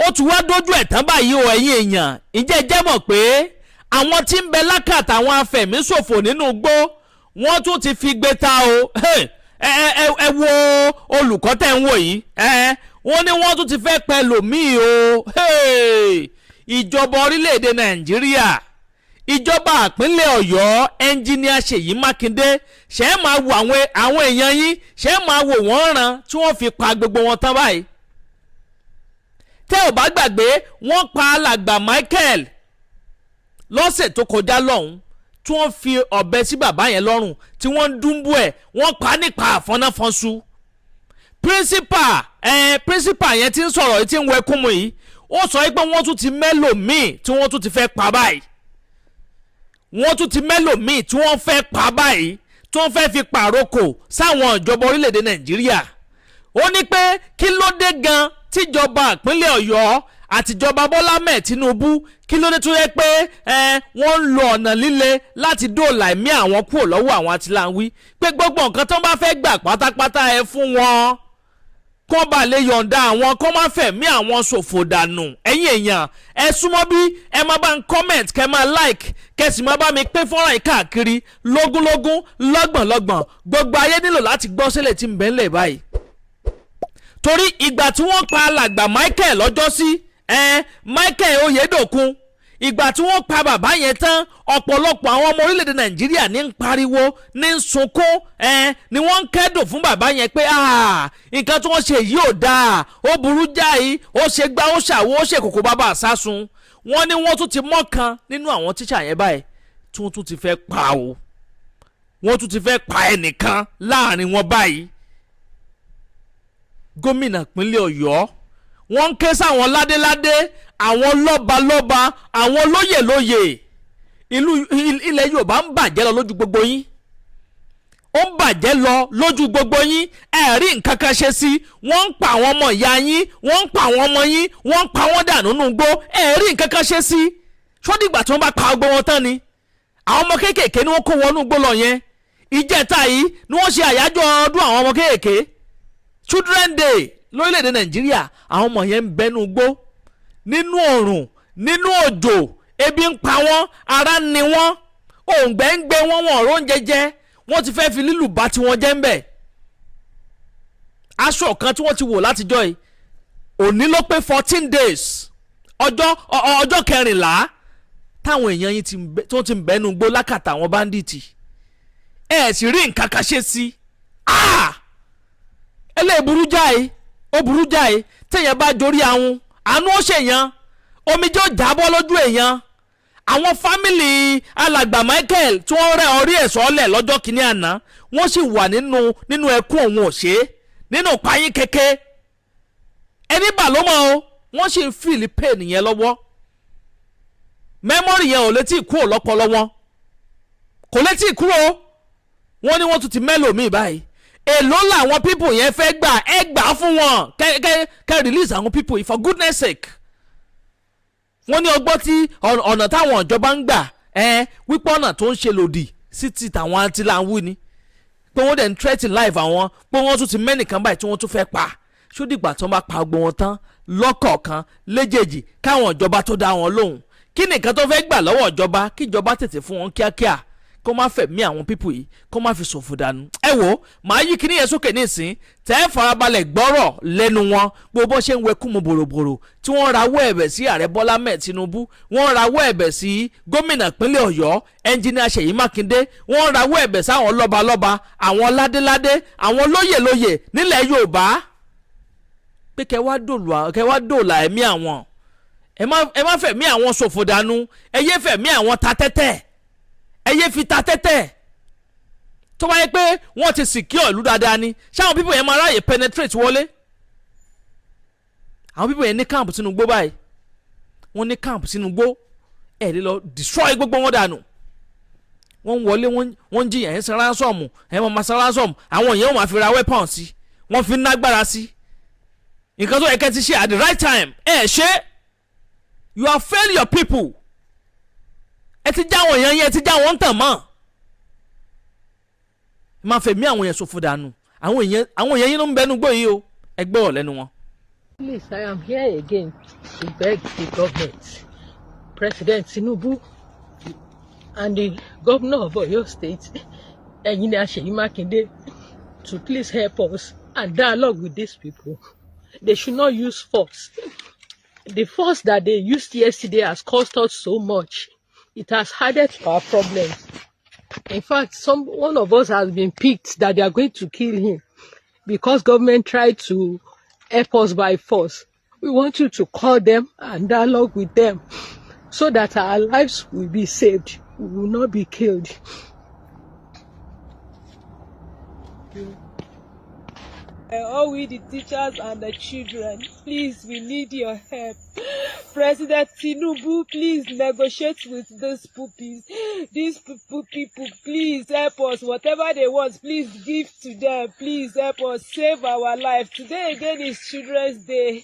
ó tún wá dójú ẹ̀ tán báyìí o ẹ̀yin èèyàn ǹjẹ́ jẹ́ mọ̀ pé àwọn tí ń bẹ lákàtà àwọn afẹ̀míṣòfò nínú igbó wọ́n tún ti fi gbé ta o ẹ wo olùkọ́ tẹ̀ ń wò yìí wọ́n ní wọ́n tún ti fẹ́ pẹ́ lòmíì o ìjọba orílẹ̀-èdè Nàìjíríà ìjọba ìpínlẹ̀ Ọ̀yọ́ ẹnjíníà Ṣèyí Mákindé ṣe é máa wo àwọn èèyàn yín ṣe é máa wò wọ́n ràn tí wọ́n fi pa gbogbo wọn tán báyìí tẹ́ ò bá gbàgbé wọ́n pa alàgbà Michael lọ́sẹ̀ tó kọjá lọ́hùn tí wọ́n fi ọ̀bẹ sí bàbá yẹn lọ́rùn tí wọ́n ń dúnbú ẹ̀ wọ́n pa nípa àfọ́náfọ́nsu principal yẹn ti ń sọ̀rọ̀ tí ń wẹkún mu yìí ó sọ pé wọ́n tún ti mẹ́lòmíì tí wọ́n tún ti fẹ́ pa báyìí wọ́n tún ti mẹ́lòmíì tí wọ́n fẹ́ pa báyìí tí wọ́n fẹ́ fi pàrókò sáwọn ìjọba orílẹ̀-èdè Nàìjíríà ó ní pé kí ló dé gan tíjọba ìpínlẹ̀ Ọ̀yọ́ àtijọba Bọ́lá mẹ́ẹ̀ Tinubu kí ló dé tó yẹ pé wọ́n ń lo ọ̀nà líle láti dóòlà ẹ̀mí àwọn kúrò lọ́wọ́ àwọn atiláwí pé gbogbo nǹkan tó bá fẹ́ gbà pátápátá ẹ fún wọn kó bá lè yọ̀ǹda àwọn kó má fẹ̀mí àwọn ṣòfò dànù ẹ̀yin èèyàn ẹ súnmọ́ bí ẹ má bá ń comment kẹ́ máa like kẹ́sì má bá mi pín fọ́nrán yìí káàkiri lógúnlógún lọ́gbọ̀nlọ́gbọ̀n gbogbo ayé nílò láti gbọ́ sílẹ̀ tí ń bẹ ńlẹ̀ báyìí torí ìgbà tí wọ́n pa alàgbà Michael lọ́jọ́ sí Michael Oyedokun ìgbà tí wọ́n pa bàbá yẹn tán ọ̀pọ̀lọpọ̀ àwọn ọmọ orílẹ̀-èdè Nàìjíríà ní ń pariwo ní ń sunkún ni wọ́n ń kẹ́dùn fún bàbá yẹn pé nǹkan tí wọ́n ṣe yìí ò dáa ó burú jáì ó ṣe gbá ó ṣàwo ó ṣe kòkó bàbá àsásun wọ́n ní wọ́n tún ti mọ́kan nínú àwọn tíṣà yẹn báyìí tí wọ́n tún ti fẹ́ pa o wọ́n tún ti fẹ́ pa ẹnìkan láàrin wọn báyìí gómìnà ìpínlẹ̀ Ọ̀yọ́ wọ́n ń ké sáwọn ládéládé àwọn lọ́balọ́ba àwọn lóyèlóyè ilẹ̀ Yorùbá ń bàjẹ́ lọ lójú gbogbo yín ó ń bàjẹ́ lọ lójú gbogbo yín ẹ rí nǹkan kan ṣe sí wọ́n ń pa àwọn ọmọ ìyá yín wọ́n ń pa àwọn ọmọ yín wọ́n ń pa wọ́n dànù nínú igbó ẹ rí nǹkan kan ṣe sí ṣódìgbà tí wọ́n bá pa ọgbọ́n wọn tán ni àwọn ọmọ kéékèèké ni wọ́n kó wọnú igbó lọ yẹn ìjẹta yìí ni wọ́n ṣe àyájọ́ ọdún àwọn ọmọ kéékèèké Children Day lórílẹ̀‐èdè Nàìjíríà àwọn ọmọ yẹn ń bẹnu gbó nínú oòrùn nínú òjò ebi ń pa wọ́n ara ń ni wọ́n òǹgbẹ ń gbé wọ́n wọn ọ̀rọ̀ oúnjẹ jẹ wọ́n ti fẹ́ fi lílù bá tiwọn jẹ́ ń bẹ̀ aṣọ kan tí wọ́n ti wò látijọ́ yìí òní ló pé 14 days ọjọ́ kẹrìnlá táwọn èèyàn yìí tó ti ń bẹnu gbó lákàtà àwọn báńdíìtì ẹ̀ sì rí nǹkan kan ṣe sí eléyìí burú jáì ó burú jáì téèyàn bá jorí àwọn àánú ó ṣèyàn omijé ó jábọ́ lójú èèyàn àwọn fámìlì alàgbà Michael tí wọ́n rẹ́ orí ẹ̀ sọ́lẹ̀ lọ́jọ́ kìíní àná wọ́n sì wà nínú ẹkún òun òṣè nínú payín kéke ẹni bà ló mọ̀ o wọ́n sì ń fìlì pain yẹn lọ́wọ́ mẹ́mórì yẹn ò létí kúrò lọ́pọlọ wọn kò létí kúrò wọ́n ní wọ́n tún ti mẹ́lòmíì báyìí èló làwọn people yẹn fẹ́ gbà ẹ gbà fún wọn kẹ́ release àwọn people yìí for goodness sake wọ́n ní ọgbọ́n tí ọ̀nà táwọn ìjọba ń gbà wípé ọ̀nà tó ń ṣe lòdì sí ti tàwọn atiláwú ni pé wọ́n dẹ̀ ń threaten life àwọn pé wọ́n tún ti mẹ́nìkan báyìí tí wọ́n tún fẹ́ pa ṣódìgbà tí wọ́n bá pa ọgbọ́n wọn tán lọ́kọ̀ọ̀kan léjèèjì káwọn ìjọba tó dá wọn lóhùn kí nìkan tó fẹ́ gbà lọ́wọ́ ìjọba kí ìjọba tètè fún wọn kíákíá kó má fẹ̀mí àwọn pípù yìí kó má fi ṣòfò dànù. ẹ wo màá yí kíní yẹn sókè nísìn tẹ́ ẹ farabalẹ̀ gbọ́rọ̀ lẹ́nu wọn gbogbo ṣe ń wẹkú mu bòròbòrò tí wọ́n rawọ́ ẹ̀bẹ̀ sí ààrẹ Bọ́lá mẹ́ẹ̀ Tinubu wọ́n rawọ́ ẹ̀bẹ̀ sí gómìnà ìpínlẹ̀ Ọ̀yọ́ ẹnjìnìà Ṣèyí Mákindé wọ́n rawọ́ ẹ̀bẹ̀ sáwọn lọ́balọ́ba àwọn ládéládé àwọn lóyèlóyè nílẹ̀ Yorùbá pé kẹ́ wá dòòlà ẹ̀mí àwọn ẹ má fẹ̀mí àwọn ṣòfò dànù ẹ yé fẹ̀mí àwọn ta tẹ́tẹ́ ẹ yé fi ta tẹ́tẹ́ tó bá yẹ pé wọ́n ti secure ìlú dáadáa ni ṣáwọn pípọ̀ yẹn máa ráàyè penetrate wọlé àwọn pípọ̀ yẹn ní camp sínú gbó báyìí wọ́n ní camp sínú gbó ẹ̀ lè lọ destroy gbogbo wọn dànù wọ́n ń wọlé wọ́n ń jiyàn ẹ̀ ń san ransom ẹ̀ máa san ransom àwọn èèyàn máa fi ra weapon sí wọ́n fi ń nágbára sí nǹkan tó yẹ kẹ́ ti ṣe at the right time ṣe you have failed your people ẹ ti já àwọn èèyàn yẹn ẹ ti já wọn tàn mọ́ ẹ máa fẹ̀mí àwọn èèyàn ṣòfò dànù àwọn èèyàn yín ló ń bẹnu gbó yìí o ẹ gbọ́ ọ̀ lẹ́nu wọn. Please, I am here again to beg the government, President Tinubu, and the governor of Oyo State, Engineer Makinde, to please help us and dialogue with these people. They should not use force. The force that they used yesterday has cost us so much. It has added to our problems. In fact, one of us has been picked that they are going to kill him because government tried to help us by force. We want you to call them and dialogue with them so that our lives will be saved. We will not be killed. All we, the teachers and the children, please, we need your help. President Tinubu, please negotiate with these puppies. These people, please help us. Whatever they want, please give to them. Please help us save our life. Today again is Children's Day.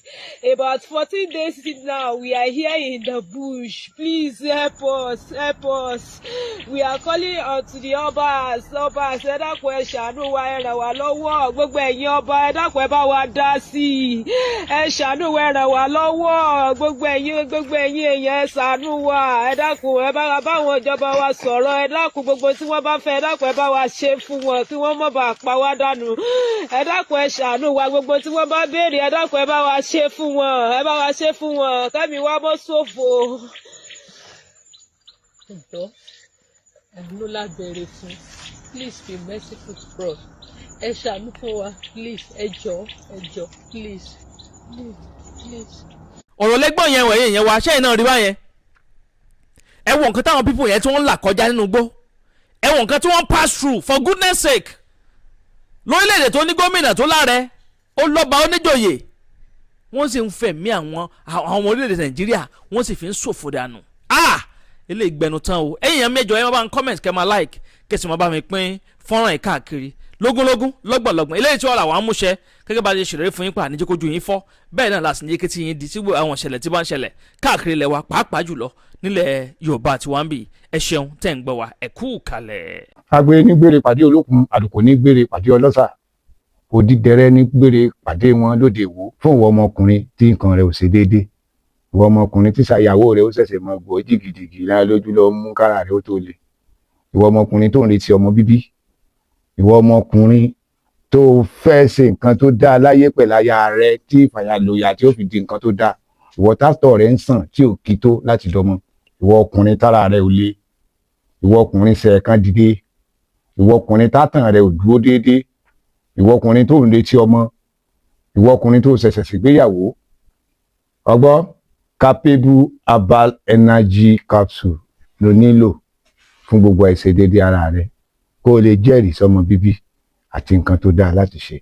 About 14 days now, we are here in the bush. Please help us. Help us. We are calling on to the Obas. Ẹ dákun ẹ ṣàánú wa, ẹ ràn wá lọ́wọ́. Gbogbo ẹ̀yin ọba, ẹ dákun ẹ bá wa dá sí i. Ẹ ṣàánú wa, ẹ ràn wá lọ́wọ́. Gbogbo ẹ̀yin èèyàn, ẹ ṣàánú wa. Ẹ dákun ẹ bá báwọn ìjọba wa sọ̀rọ̀. Ẹ dákun gbogbo tí wọ́n bá fẹ́, ẹ dákun ẹ bá wa ṣe fún wọn kí wọ́n má bàa pa wá dànù. Ẹ dákun ẹ ṣàánú wa, gbogbo tí wọ́n bá béèrè, ẹ dákun ẹ bá wa ṣe fún wọn. Ẹ bá wa ṣe fún wọn. Kẹ́mi wá bọ́ ṣòfò. No lágbèrè fún. Please be merciful to us. Ẹ ṣàánú fún wa, please. Ẹ jọ̀ọ́, please. ọ̀rọ̀ lẹ́gbọ̀n yẹn wẹ̀yìn yẹn wá ṣẹ́yìn náà rí báyẹn. ẹ wo nǹkan táwọn pípọ̀ yẹn tí wọ́n ń là kọjá nínú igbó. ẹ wo nǹkan tí wọ́n pass through for goodness sake. lórílẹ̀‐èdè tó ní gómìnà tó láàrẹ ó lọ́ba ó níjòyè. wọ́n sì ń fẹ̀mí àwọn ọmọ orílẹ̀‐èdè Nàìjíríà wọ́n sì fi ń ṣòfò dànù. ilé ìgbẹ́nu tán o ẹ̀yin yẹn mẹ́jọ ẹ máa bá ń comment kẹ́ máa like kẹ́sì máa bá mi pín fọ́nrán yìí káàkiri lógúnlógún lọ́gbọ̀nlọ́gbọ̀n eléyìí tí wọ́n là wá ń múṣẹ́ gẹ́gẹ́ bá a ṣe ṣèlérí fún yín pa àníjẹ́ kojú yín fọ́ bẹ́ẹ̀ náà láti ní kí tí yín di sígbó àwọn ìṣẹ̀lẹ̀ tí bá ń ṣẹlẹ̀ káàkiri ilẹ̀ wa pàápàá jùlọ nílẹ̀ Yorùbá tí wọ́n ń bì ẹ ṣeun tẹ́ ń gbọ́ wa ẹ kú kalẹ̀. agbe ní gbére pàdé olókun àdùkò ní gbére pàdé ọlọ́sà òdìdẹrẹ́ ní gbére pàdé wọn lóde ìwò fún ìwọ ọmọkùnrin tí nǹkan rẹ̀ ò ṣe déédéé ìwọ ọmọkùnrin tí ṣàyàwó rẹ̀ ó ṣẹ̀ṣẹ̀ mọ gbọ́ jìgìjìgì lára lójú lọ mú kára rẹ̀ ó tó le ìwọ ọmọkùnrin tó ń retí ọmọ bíbí ìwọ ọmọkùnrin tó fẹ́ ṣe nǹkan tó dáa láyé pẹ̀lú aya rẹ̀ tí ìfàyàlòyà tí ó fi di nǹkan tó dáa ìwọ tátọ̀ rẹ̀ ń sàn tí ò kí tó láti dọmọ ìwọ ọkùnrin tára rẹ̀ ò le ìwọ ọkùnrin ṣẹ̀ẹ̀kan dìde ìwọ ọkùnrin tátàn rẹ̀ ò dúró déédéé ìwọ ọkùnrin tó ń retí ọmọ ìwọ ọkùnrin tó ṣẹ̀ṣẹ̀ ṣègbéyàwó ọgbọ́ capable herbal energy capsule ló nílò fún gbogbo àìṣedéédéé ara rẹ̀ kó o lè jẹ́rìí sọmọ bíbí àti nǹkan tó dáa láti ṣe.